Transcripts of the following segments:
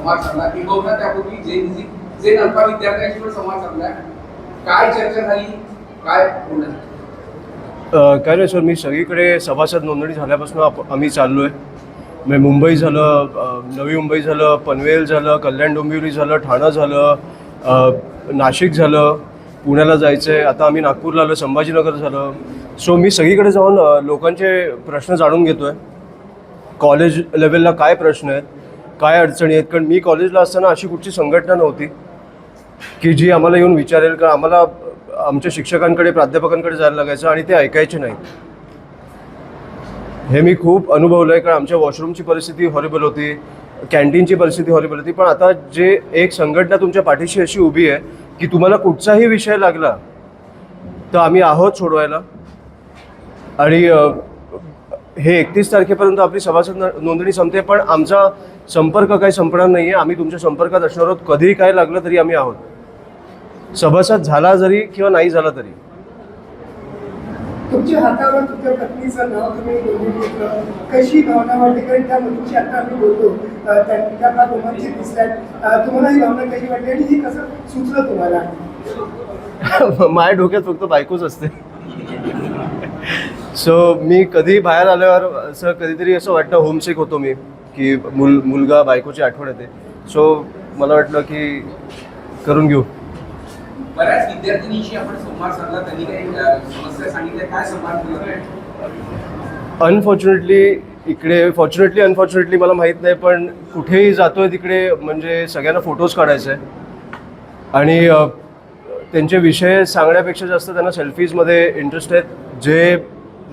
संवाद साधला किंवा त्यापूर्वी जे अल्पा विद्यार्थ्यांशी पण संवाद साधला, काय चर्चा झाली, काय बोलणं? काय नाही सर, मी सगळीकडे सभासद नोंदणी झाल्यापासून आम्ही चाललो आहे. मुंबई झालं, नवी मुंबई झालं, पनवेल झालं, कल्याण डोंबिवली झालं, ठाणं झालं, नाशिक झालं, पुण्याला जायचं आहे, आता आम्ही नागपूरला आलो, संभाजीनगर झालं. सो मी सगळीकडे जाऊन लोकांचे प्रश्न जाणून घेतो आहे. कॉलेज लेवलला काय प्रश्न आहेत, काय अडचणी आहेत. कारण मी कॉलेजला असताना अशी कुठची संघटना नव्हती की जी आम्हाला येऊन विचारेल, का आम्हाला आमच्या शिक्षकांकडे प्राध्यापकांकडे जायला लागायचं आणि ते ऐकायचे नाही. हे मी खूप अनुभवलं आहे. कारण आमच्या वॉशरूमची परिस्थिती हॉरिबल होती, कॅन्टीनची परिस्थिती हॉरिबल होती. पण आता जे एक संघटना तुमच्या पाठीशी अशी उभी आहे की तुम्हाला कुठचाही विषय लागला तर आम्ही आहोत सोडवायला. आणि हे 31 तारखेपर्यंत आपली सभासद नोंदणी संपते, पण आमचा संपर्क काही संपणार नाही आहे. आम्ही तुमच्या संपर्कात असणार आहोत. कधीही काय लागलं तरी आम्ही आहोत. सभासद झाला जरी किंवा नाही झाला तरी. तुमच्या हातावर तुमच्या पत्नीचं नाव तुम्ही नोंदणी घेतलं, कशी भावना वाटते? कारण त्या मुलीची आता आम्ही बोलतो त्या का रोमांचित दिसतात, तुम्हाला ही भावना कशी वाटते आणि ही कसं सुचलं तुम्हाला? माझ्या डोक्यात फक्त बायकोच असते. सो मी कधी बाहेर आल्यावर असं कधीतरी असं वाटतं, होमसिक होतो मी, की मुलगा बायकोची आठवण येते. सो मला वाटलं की करून घेऊ. बऱ्याच विद्यार्थिनीशी आपण संवाद साधला, त्यांनी काही समस्या सांगितल्या, काय संवाद केला? अनफॉर्च्युनेटली इकडे अनफॉर्च्युनेटली मला माहीत नाही, पण कुठेही जातोय तिकडे म्हणजे सगळ्यांना फोटोज काढायचे आहे आणि त्यांचे विषय सांगण्यापेक्षा जास्त त्यांना सेल्फीजमध्ये इंटरेस्ट आहेत, जे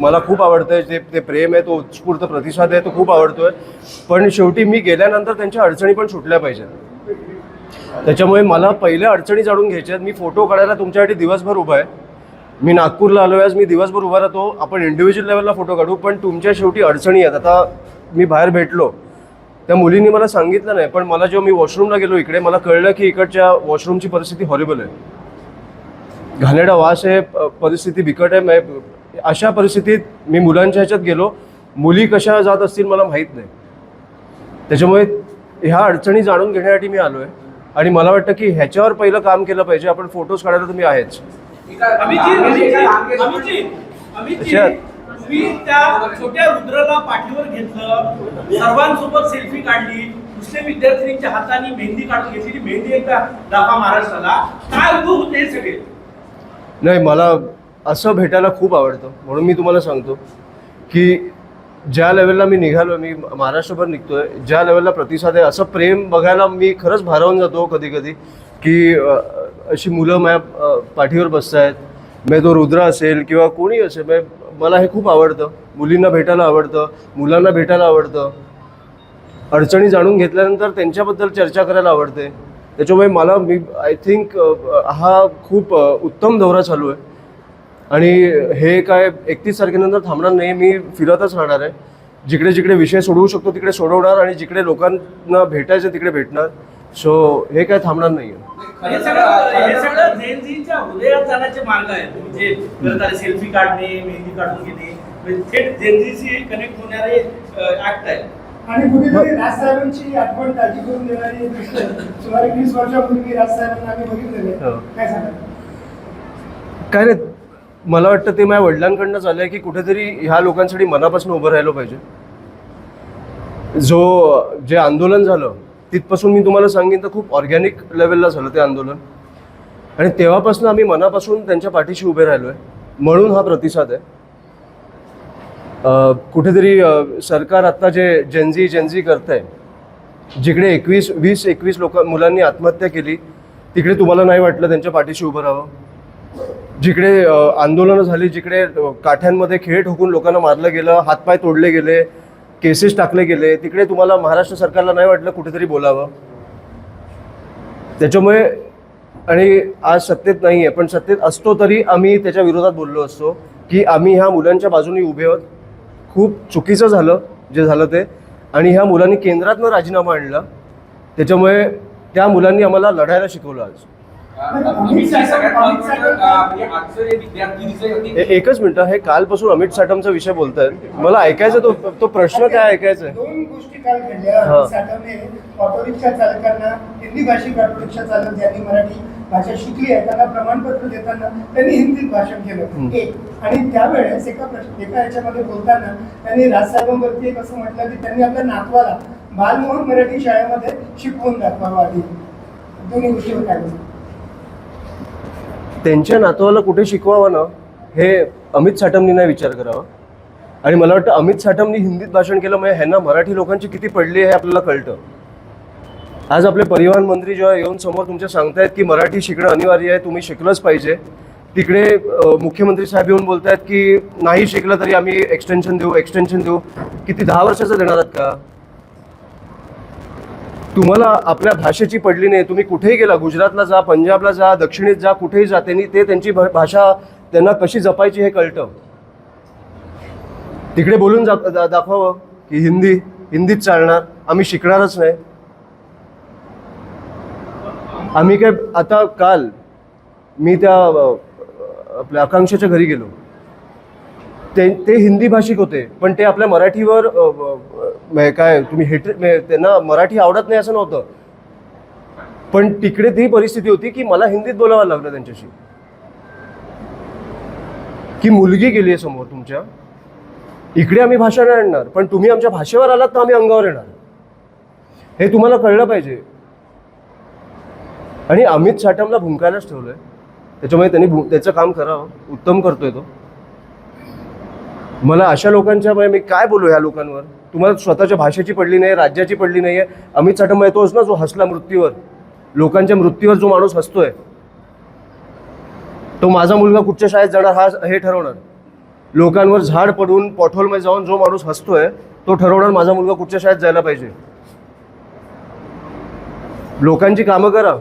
मला खूप आवडतं आहे. ते प्रेम आहे, तो उत्स्फूर्त प्रतिसाद आहे, तो खूप आवडतो आहे. पण शेवटी मी गेल्यानंतर त्यांच्या अडचणी पण सुटल्या पाहिजेत. त्याच्यामुळे मला पहिल्या अडचणी जाणून घ्यायच्या आहेत. मी फोटो काढायला तुमच्यासाठी दिवसभर उभा आहे. मी नागपूरला आलो आहे, आज मी दिवसभर उभा राहतो. आपण इंडिव्हिज्युअल लेवलला फोटो काढू, पण तुमच्या शेवटी अडचणी आहेत. आता मी बाहेर भेटलो, त्या मुलींनी मला सांगितलं नाही, पण मला जेव्हा मी वॉशरूमला गेलो इकडे, मला कळलं की इकडच्या वॉशरूमची परिस्थिती हॉरिबल आहे. घाणेरडा वास आहे, परिस्थिती बिकट आहे. अशा परिस्थितीत मी मुलांच्या ह्याच्यात गेलो. मुली कशा जात असतील मला माहीत नाही. त्याच्यामुळे ह्या अडचणी जाणून घेण्यासाठी मी आलो आहे आणि मला वाटतं की ह्याच्यावर पहिलं काम केलं पाहिजे. आपण फोटोज काढायला तुम्ही आहेच. तुम्ही त्या छोट्या रुद्राला पाठीवर घेतलं, सर्वांसोबत सेल्फी काढली, मुस्लिम विद्यार्थिनींच्या हाताने मेहंदी काढून घेतली, मेहंदी एकदा दाखवा महाराष्ट्राला, काय अनुभव होते हे सगळे? नाही, मला असं भेटायला खूप आवडतं. म्हणून मी तुम्हाला सांगतो की ज्या लेवलला मी निघालो, मी महाराष्ट्रभर निघतोय, ज्या लेवलला प्रतिसाद आहे, असं प्रेम बघायला मी खरंच भारावून जातो कधी कधी, की अशी मुलं माझ्या पाठीवर बसत आहेत. मग तो रुद्र असेल किंवा कोणी असेल, मला हे खूप आवडतं. मुलींना भेटायला आवडतं, मुलांना भेटायला आवडतं. अडचणी जाणून घेतल्यानंतर त्यांच्याबद्दल चर्चा करायला आवडते. त्याच्यामुळे मी आय थिंक हा खूप उत्तम दौरा चालू आहे आणि हे काय 31 तारखेनंतर थांबणार नाही. मी फिरतच राहणार आहे. जिकडे जिकडे विषय सोडवू शकतो तिकडे सोडवणार आणि जिकडे लोकांना भेटायचं तिकडे भेटणार. सो हे काय थांबणार नाही आहे. हे सगळं झेन झीच्या हृदयात जाण्याचे मार्ग आहेत. म्हणजे करत आले सेल्फी काढणे, मेहंदी काढून घेणे, थेट झेन झीशी कनेक्ट होणारे ऍक्ट आहेत. आणि कुठेतरी राजसाहेबांची आठवण ताजी करून देणारी सुमारे 20 वर्षापूर्वी राजसाहेबांना आम्ही बघितलेले. काय सांगा? काय नाही, मला वाटतं ते माझ्या वडिलांकडनं झालं आहे की कुठेतरी ह्या लोकांसाठी मनापासून उभं राहिलं पाहिजे. जे आंदोलन झालं तिथपासून मी तुम्हाला सांगेन तर खूप ऑर्गॅनिक लेवलला झालं ते आंदोलन आणि तेव्हापासून आम्ही मनापासून त्यांच्या पाठीशी उभे राहिलो आहे. म्हणून हा प्रतिसाद आहे. कुठेतरी सरकार आत्ता जे जेनझी करत आहे, जिकडे 20-21 मुलांनी आत्महत्या केली, तिकडे तुम्हाला नाही वाटलं त्यांच्या पाठीशी उभं राहावं? जिकडे आंदोलनं झाली, जिकडे काठ्यांमध्ये खेळ ठोकून लोकांना मारलं गेलं, हातपाय तोडले गेले, केसेस टाकले गेले, तिकडे तुम्हाला महाराष्ट्र सरकारला नाही वाटलं कुठेतरी बोलावं? त्याच्यामुळे, आणि आज सत्तेत नाही आहे पण सत्तेत असतो तरी आम्ही त्याच्या विरोधात बोललो असतो की आम्ही ह्या मुलांच्या बाजूने उभे आहोत. खूप चुकीचं झालं जे झालं ते, आणि ह्या मुलांनी केंद्रातनं राजीनामा आणला. त्याच्यामुळे त्या मुलांनी आम्हाला लढायला शिकवलं आज. अमित शाह सगळ्यात महत्त्वाचं, म्हणजे आजचं जे विद्यार्थी दिसत होते एकच मिनिट, हे कालपासून अमित साटमचा विषय बोलतायत, मला ऐकायचं तो प्रश्न काय ऐकायचा आहे? दोन गोष्टी काल घडल्या. हा. साठवणे ऑटो रिक्षा चालकांना, हिंदी भाषिक ऑटो रिक्षा चालक ज्यांनी मराठी भाषा शिकली आहे त्यांना प्रमाणपत्र देताना त्यांनी हिंदीत भाषण केलं. एक, आणि त्यावेळेस एका याच्यामध्ये बोलताना त्यांनी राजसाहेबांवरती एक असं म्हटलं की त्यांनी आपल्या नातवाला बालमोहन मराठी शाळेमध्ये शिकवून दाखवावं आधी. दोन्ही गोष्टीवर काय बोलतो? त्यांच्या नातवाला कुठे शिकवावं ना, हे अमित साटमनी नाही विचार करावा. आणि मला वाटतं अमित साटमनी हिंदीत भाषण केलं म्हणजे ह्यांना मराठी लोकांची किती पडली हे आपल्याला कळतं. आज आपले परिवहन मंत्री जेव्हा येऊन समोर तुमच्या सांगतायत की मराठी शिकणं अनिवार्य आहे, तुम्ही शिकलंच पाहिजे, तिकडे मुख्यमंत्री साहेब येऊन बोलतायत की नाही शिकलं तरी आम्ही एक्सटेन्शन देऊ. किती 10 वर्षाचं देणार आहात का? तुम्हाला आपल्या भाषेची पडली नाही, तुम्ही कुठेही गेला, गुजरातला जा, पंजाबला जा, दक्षिणेत जा, कुठेही जा, त्यांची भाषा त्यांना कशी जपायची हे कळतं. तिकडे बोलून दाखवावं की हिंदीत चालणार, आम्ही शिकणारच नाही. आम्ही काय, आता काल मी त्या आपल्या आकांक्षाच्या घरी गेलो, ते हिंदी भाषिक होते, पण ते आपल्या मराठीवर काय तुम्ही त्यांना मराठी आवडत नाही असं नव्हतं, पण तिकडे ती परिस्थिती होती की मला हिंदीत बोलावं लागलं त्यांच्याशी. की मुलगी गेली आहे समोर तुमच्या, इकडे आम्ही भाषा नाही आणणार, पण तुम्ही आमच्या भाषेवर आलात तर आम्ही अंगावर येणार, हे तुम्हाला कळलं पाहिजे. आणि अमित साटमला भुंकायलाच ठेवलंय, त्याच्यामुळे त्यांनी त्याचं काम करावं, उत्तम करतोय तो. मला अशा लोकांच्या मी काय बोलू ह्या लोकांवर? तुम्हाला स्वतःच्या भाषेची पडली नाही, राज्याची पडली नाही आहे. अमित साटम येतोच ना, जो हसला मृत्यूवर, लोकांच्या मृत्यूवर जो माणूस हसतोय, तो माझा मुलगा कुठच्या शाळेत जाणार हे ठरवणार. लोकांवर झाड पडून पॉटहोलमध्ये जाऊन जो माणूस हसतोय तो ठरवणार माझा मुलगा कुठच्या शाळेत जायला पाहिजे. लोकांची कामं करा,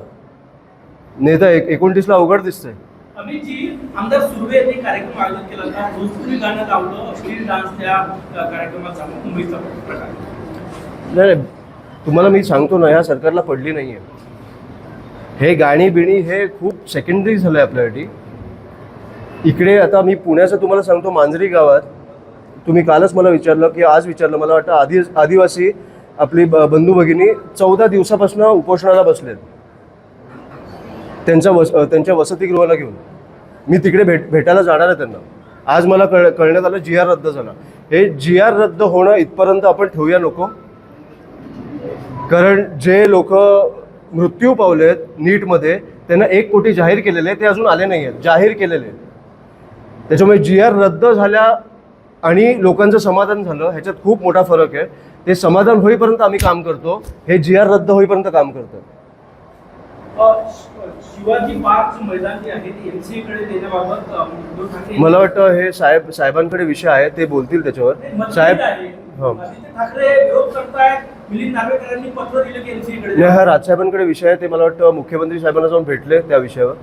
नेता 29ला अवघड दिसतंय. अमितजी, आमदार सुर्वे यांनी कार्यक्रम आयोजित केला होता, भोजपुरी गाणं लावलं, अश्लील डान्स त्या कार्यक्रमात झाला, मुंबईचा प्रकार. नाही, तुम्हाला मी सांगतो ना, ह्या सरकारला पडली नाही आहे. हे गाणी बिणी हे खूप सेकंडरी झालं आहे आपल्यासाठी. इकडे आता मी पुण्याचं तुम्हाला सांगतो, मांजरी गावात तुम्ही कालच मला विचारलं की आज विचारलं, मला वाटतं आदिवासी आपली बंधू भगिनी 14 दिवसापासून उपोषणाला बसलेत त्यांच्या वसतिगृहाला घेऊन. मी तिकडे भेटायला जाणार आहे त्यांना. आज मला कळण्यात आलं GR रद्द झाला. हे GR रद्द होणं इथपर्यंत आपण ठेवूया नको, कारण जे लोक मृत्यू पावलेत नीटमध्ये त्यांना 1 कोटी जाहीर केलेले, ते अजून आले नाही आहेत, जाहीर केलेले. त्याच्यामुळे GR रद्द झाल्या आणि लोकांचं समाधान झालं ह्याच्यात खूप मोठा फरक आहे. ते समाधान होईपर्यंत आम्ही काम करतो, हे GR रद्द होईपर्यंत काम करतो. शिवाजी पार्क मैदान जे आहे ते MCA कडे देण्याबाबत उद्धव ठाकरे, मला वाटतं हे साहेबांकडे विषय आहे, ते बोलतील त्याच्यावर. साहेब, हो, आदित्य ठाकरे विरोध करतायत, मिलिंद नार्वेकरांनी पत्र दिलं की MCA कडे. नाही, हा राजसाहेबांकडे विषय आहे. ते मला वाटतं मुख्यमंत्री साहेबांना जाऊन भेटले त्या विषयावर,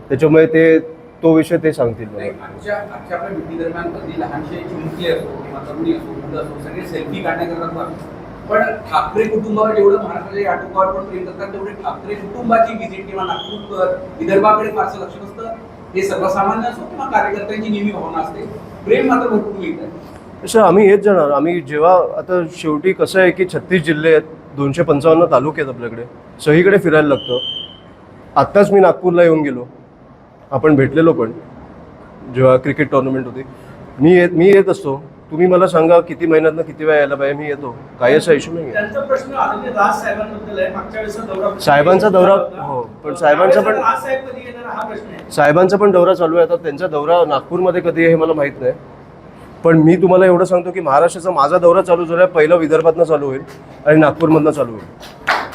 त्याच्यामुळे तो विषय ते सांगतील मला. आजच्या आपल्या भेटी दरम्यान कधी लहानशे चिमुकले असो किंवा तरुणी असो, मुलं असो, सगळे सेल्फी काढण्याकरता, पण ठाकरे कुटुंबावर जेवढं महाराष्ट्राच्या या टोकावर पण प्रेम करतात तेवढे ठाकरे कुटुंबाची व्हिजिट किंवा नागपूर विदर्भाकडे फारसं लक्ष नसतं. हे सर्वसामान्य असो किंवा कार्यकर्त्यांची नेहमी भावना असते, प्रेम मात्र भरपूर मिळतं. तसं आम्ही येत जाणार. आम्ही जेव्हा आता शेवटी कसं आहे की 36 जिल्हे आहेत, 255 तालुके आहेत आपल्याकडे, सगळीकडे फिरायला लागतं. आत्ताच मी नागपूरला येऊन गेलो, आपण भेटलेलो पण जेव्हा क्रिकेट टुर्नामेंट होती. मी येत असतो. तुम्ही मला सांगा किती महिन्यातनं किती वेळा यायला पाहिजे, मी येतो, काही असा इश्यू नाही. त्यांचा प्रश्न आदरणीय राज साहेबांबद्दल आहे. मागच्या वेळेस साहेबांचा दौरा, हो, पण साहेबांचा पण राज साहेब कधी येणार हा प्रश्न आहे. साहेबांचा पण दौरा चालू आहे. आता त्यांचा दौरा नागपूरमध्ये कधी आहे हे मला माहीत नाही, पण मी तुम्हाला एवढं सांगतो की महाराष्ट्राचा माझा दौरा चालू झाला, पहिला विदर्भातनं चालू होईल आणि नागपूरमधनं चालू होईल.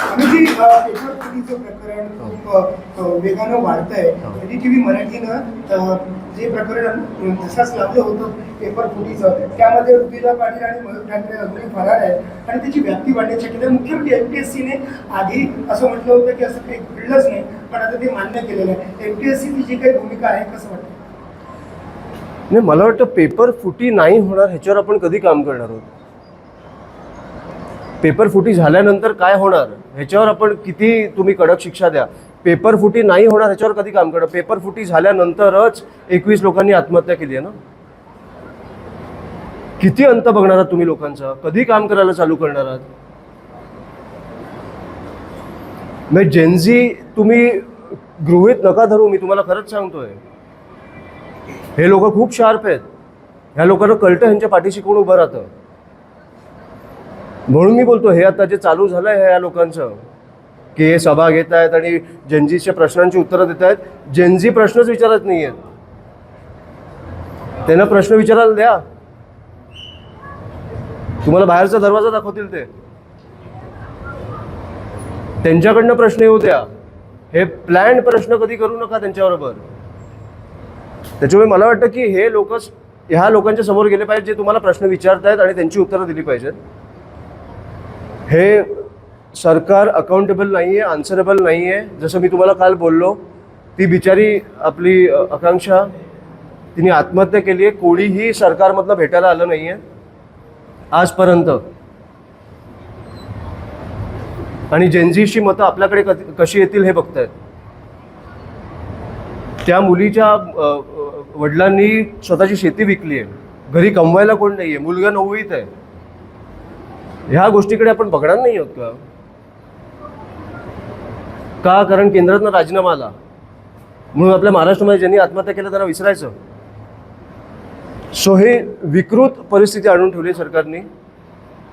आम्ही पेपर फुटीचं प्रकरण खूप वेगानं वाढत आहे. NDTV मराठीनं जे प्रकरण तसाच लावलं होतं पेपर फुटीचं, त्यामध्ये ऋतुजा पाटील आणि मयूर ठाकरे अजूनही फरार आहे आणि त्याची व्याप्ती वाढण्याची आहे. मुख्यमंत्री MPSCने आधी असं म्हटलं होतं की असं काही घडलंच नाही, पण आता ते मान्य केलेलं आहे. MPSCची जी काही भूमिका आहे कसं वाटतं? नाही, मला वाटतं पेपर फुटी नाही होणार ह्याच्यावर आपण कधी काम करणार आहोत. पेपर फुटी झाल्यानंतर काय होणार ह्याच्यावर आपण किती तुम्ही कडक शिक्षा द्या. पेपर फुटी नाही होणार ह्याच्यावर कधी काम करणार? पेपर फुटी झाल्यानंतरच 21 लोकांनी आत्महत्या केली आहे ना. किती अंत बघणार आहात तुम्ही लोकांचा? कधी काम करायला चालू करणार आहात? म्हणजे जेनझी तुम्ही गृहीत नका धरू, मी तुम्हाला खरंच सांगतोय. हे लोक खूप शार्प आहेत. ह्या लोकांना कळतं ह्यांच्या पाठीशी कोण उभं राहतं. म्हणून मी बोलतो हे आता जे चालू झालंय ह्या लोकांचं, की हे सभा घेत आहेत आणि जेनझीच्या प्रश्नांची उत्तरं देत आहेत. जेनझी प्रश्नच विचारत नाही आहेत. त्यांना प्रश्न विचारायला द्या. तुम्हाला बाहेरचा दरवाजा दाखवतील ते. त्यांच्याकडनं प्रश्न येऊ द्या. हे प्लॅन प्रश्न कधी करू नका त्यांच्याबरोबर. त्याच्यामुळे मला वाटतं की हे लोकच ह्या लोकांच्या समोर गेले पाहिजे जे तुम्हाला प्रश्न विचारतायत आणि त्यांची उत्तरं दिली पाहिजेत. हे सरकार अकाउंटेबल नाही आहे, आन्सरेबल नाही आहे. जसं मी तुम्हाला काल बोललो, ती बिचारी आपली आकांक्षा तिने आत्महत्या केली आहे. कोणीही सरकारमधनं भेटायला आलं नाही आहे आजपर्यंत. आणि जेनझीची मतं आपल्याकडे कशी येतील हे बघतायत. त्या मुलीच्या वडिलांनी स्वतःची शेती विकली आहे. घरी कमवायला कोण नाही आहे. मुलगा 9वीत आहे. ह्या गोष्टीकडे आपण बघणार नाही आहोत का? का? कारण केंद्रातनं राजीनामा आला म्हणून आपल्या महाराष्ट्रामध्ये ज्यांनी आत्महत्या केलं त्यांना विसरायचं. सो हे विकृत परिस्थिती आणून ठेवली सरकारने.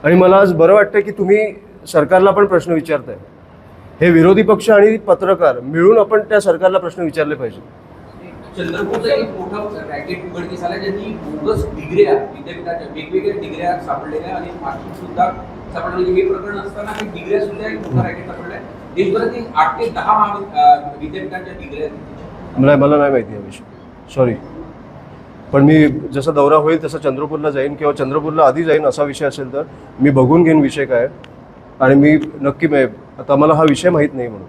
आणि मला आज बरं वाटतं की तुम्ही सरकारला पण प्रश्न विचारताय. हे विरोधी पक्ष आणि पत्रकार मिळून आपण त्या सरकारला प्रश्न विचारले पाहिजे. चंद्रपूरचा एक मोठा रॅकेट उघडकीस आला, ज्यांनी बोगस डिग्र्या विद्यापीठाच्या वेगवेगळ्या डिग्र्या सापडलेल्या आणि मार्कशीट सुद्धा सापडलेली. हे प्रकरण असताना हे डिग्र्या सुद्धा एक मोठा रॅकेट सापडलाय. देशभरातील 8 ते 10 विद्यापीठांच्या डिग्र्या. मला नाही माहिती हा विषय, सॉरी. पण मी जसा दौरा होईल तसं चंद्रपूरला जाईन किंवा चंद्रपूरला आधी जाईन. असा विषय असेल तर मी बघून घेईन विषय काय. आणि मी नक्की आता मला हा विषय माहीत नाही म्हणून